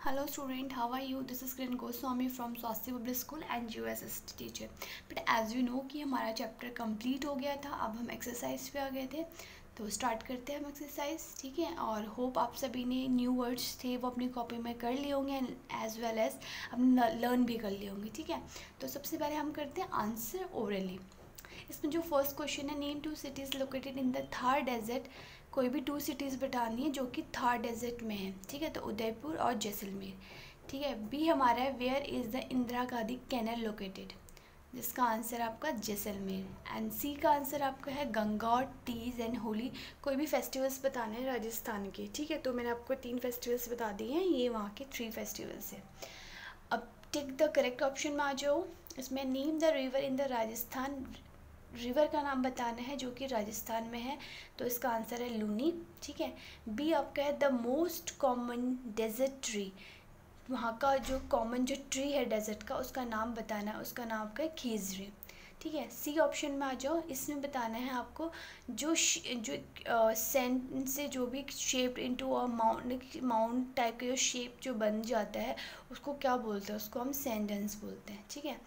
Hello student, how are you? This is Kiran Goswami from Swasti Public School and USS teacher. But as you know कि हमारा chapter complete हो गया था, अब हम exercise पे आ गए थे, तो स्टार्ट करते हैं हम एक्सरसाइज। ठीक है, और होप आप सभी ने न्यू वर्ड्स थे वो अपनी कॉपी में कर लिए होंगे एज वेल एज अपने लर्न भी कर लिए होंगे। ठीक है, तो सबसे पहले हम करते हैं आंसर ओरली। इसमें जो फर्स्ट क्वेश्चन है, name 2 cities located in the Thar desert. कोई भी 2 cities बतानी है जो कि थार डेजर्ट में है। ठीक है, तो उदयपुर और जैसलमेर। ठीक है, बी हमारा है where is the Indira Gandhi canal located, जिसका आंसर आपका जैसलमेर। एंड सी का आंसर आपका है गंगा और तीज एंड होली। कोई भी फेस्टिवल्स बताने हैं राजस्थान के। ठीक है, तो मैंने आपको 3 फेस्टिवल्स बता दिए हैं, ये वहाँ के 3 फेस्टिवल्स हैं। अब टिक द करेक्ट ऑप्शन में आ जाओ। इसमें name the river in the Rajasthan, river का नाम बताना है जो कि राजस्थान में है, तो इसका आंसर है लूनी। ठीक है, बी आपका है the most common desert tree, वहाँ का जो कॉमन जो ट्री है डेजर्ट का उसका नाम बताना है, उसका नाम आपका है खीजरी। ठीक है, सी ऑप्शन में आ जाओ। इसमें बताना है आपको जो सैंड से जो भी shape into a mount type का जो शेप जो बन जाता है उसको क्या बोलते हैं, उसको हम सैंडन्स बोलते हैं। ठीक है,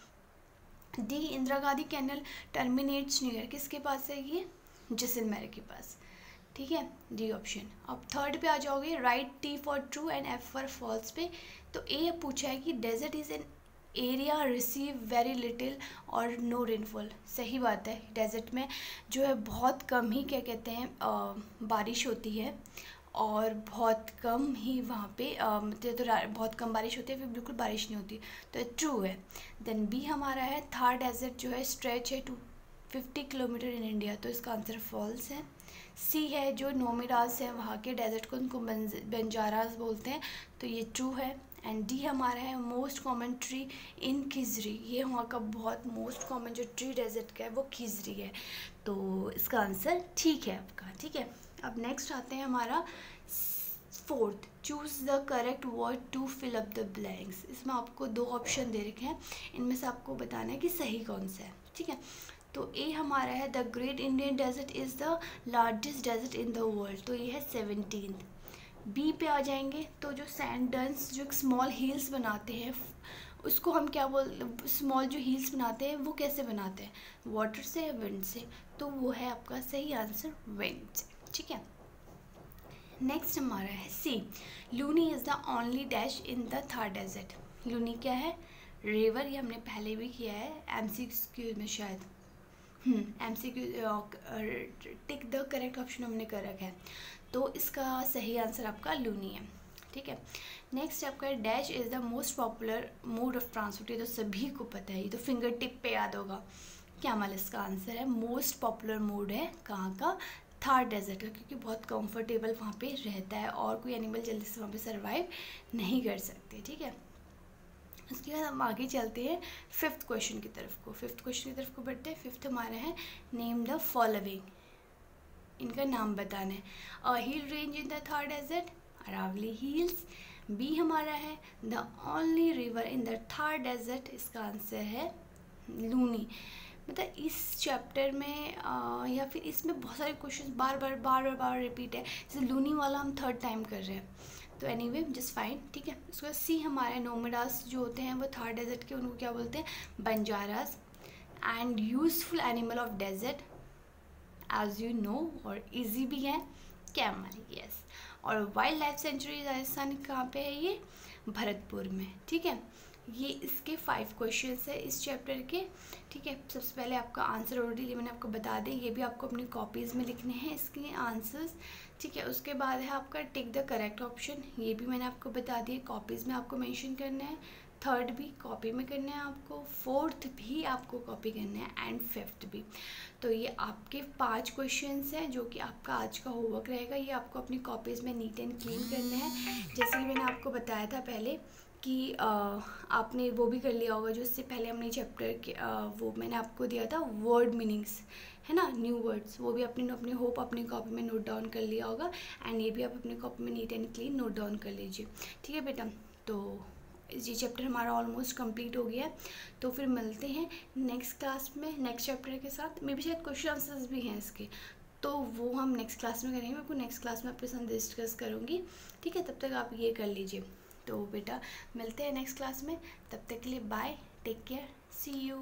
D Indira Gandhi canal terminates near, किसके पास है ये, जैसलमेर के पास। ठीक है, डी ऑप्शन। अब थर्ड पे आ जाओगे, right T for true and F for false पे। तो ए पूछा है कि desert is an area receive very little और नो रेनफॉल। सही बात है, डेजर्ट में जो है बहुत कम ही क्या कहते हैं बारिश होती है और बहुत कम ही वहाँ पे मतलब तो बहुत कम बारिश होती है, फिर बिल्कुल बारिश नहीं होती, तो ट्रू है। देन बी हमारा है थार डेजर्ट जो है स्ट्रेच है 250 किलोमीटर इन इंडिया, तो इसका आंसर फॉल्स है। सी है जो नोमिडास है वहाँ के डेजर्ट को उनको बंजारास बोलते हैं, तो ये ट्रू है। एंड डी हमारा है most common tree in Khijri, ये वहाँ का बहुत मोस्ट कॉमन जो ट्री डेजर्ट का है वो खिजरी है, तो इसका आंसर ठीक है आपका। ठीक है, अब नेक्स्ट आते हैं हमारा fourth, choose the correct word to fill up the blanks. इसमें आपको 2 ऑप्शन दे रखे हैं, इनमें से आपको बताना है कि सही कौन सा है। ठीक है, तो ए हमारा है the great Indian desert is the largest desert in the world, तो ये है 17th। बी पे आ जाएंगे तो जो सैंड डन्स जो स्मॉल हिल्स बनाते हैं उसको हम क्या स्मॉल जो हिल्स बनाते हैं वो कैसे बनाते हैं, वाटर से या विंड से, तो वो है आपका सही आंसर विंड से। ठीक है, नेक्स्ट हमारा है C, Luni is the only dash in the Thar desert. Luni क्या है, रिवर, ये हमने पहले भी किया है MCQ में शायद। MCQ tick the correct option हमने कर रखा है, तो इसका सही आंसर आपका लूनी है। ठीक है, नेक्स्ट आपका dash is the most popular mode of transport, ये तो सभी को पता है, ये तो फिंगर टिप पे याद होगा। क्या माल इसका आंसर है, मोस्ट पॉपुलर मोड है कहाँ का, थार डेजर्ट का, क्योंकि बहुत कंफर्टेबल वहाँ पे रहता है और कोई एनिमल जल्दी से वहाँ पे सर्वाइव नहीं कर सकते। ठीक है, उसके बाद हम आगे चलते हैं 5th क्वेश्चन की तरफ को। 5th क्वेश्चन की तरफ को बढ़ते हैं। 5th हमारा है नेम द फॉलोइंग, इनका नाम बताना है। A hill range in the Thar desert, Aravalli hills. B हमारा है the only river in the Thar desert, इसका आंसर है लूनी। मतलब इस चैप्टर में या फिर इसमें बहुत सारे क्वेश्चन बार रिपीट है, जैसे लूनी वाला हम 3rd टाइम कर रहे हैं, तो एनीवे जस्ट फाइन। ठीक है, उसके बाद सी हमारे नोमिडास जो होते हैं वो थार डेजर्ट के, उनको क्या बोलते हैं, Banjaras. And useful animal of desert as you know, और इजी भी है, कैमल, यस। और वाइल्ड लाइफ सेंचुरी राजस्थान कहाँ पे है, ये भरतपुर में। ठीक है, ये इसके 5 क्वेश्चंस है इस चैप्टर के। ठीक है, सबसे पहले आपका आंसर ऑलरेडी मैंने आपको बता दें, ये भी आपको अपनी कॉपीज़ में लिखने हैं इसके आंसर्स। ठीक है, उसके बाद है आपका टिक द करेक्ट ऑप्शन, ये भी मैंने आपको बता दिए, कॉपीज़ में आपको मेंशन करना है। 3rd भी कॉपी में करना है आपको, 4th भी आपको कॉपी करना है, एंड 5th भी। तो ये आपके 5 क्वेश्चंस हैं जो कि आपका आज का होमवर्क रहेगा, ये आपको अपनी कॉपीज़ में नीट एंड क्लीन करना है। जैसे कि मैंने आपको बताया था पहले कि आपने वो भी कर लिया होगा जो इससे पहले हमने चैप्टर के वो मैंने आपको दिया था वर्ड मीनिंग्स, है ना, न्यू वर्ड्स, वो भी अपनी होप अपनी कॉपी में नोट डाउन कर लिया होगा, एंड ये भी आप अपनी कॉपी में neat and clean note down कर लीजिए। ठीक है बेटा, तो ये चैप्टर हमारा ऑलमोस्ट कंप्लीट हो गया है, तो फिर मिलते हैं नेक्स्ट क्लास में नेक्स्ट चैप्टर के साथ। मे बी शायद क्वेश्चन आंसर्स भी हैं इसके, तो वो हम नेक्स्ट क्लास में करेंगे, मैं आपको नेक्स्ट क्लास में आपके साथ डिस्कस करूँगी। ठीक है, तब तक आप ये कर लीजिए। तो बेटा मिलते हैं नेक्स्ट क्लास में, तब तक के लिए bye, take care, see you.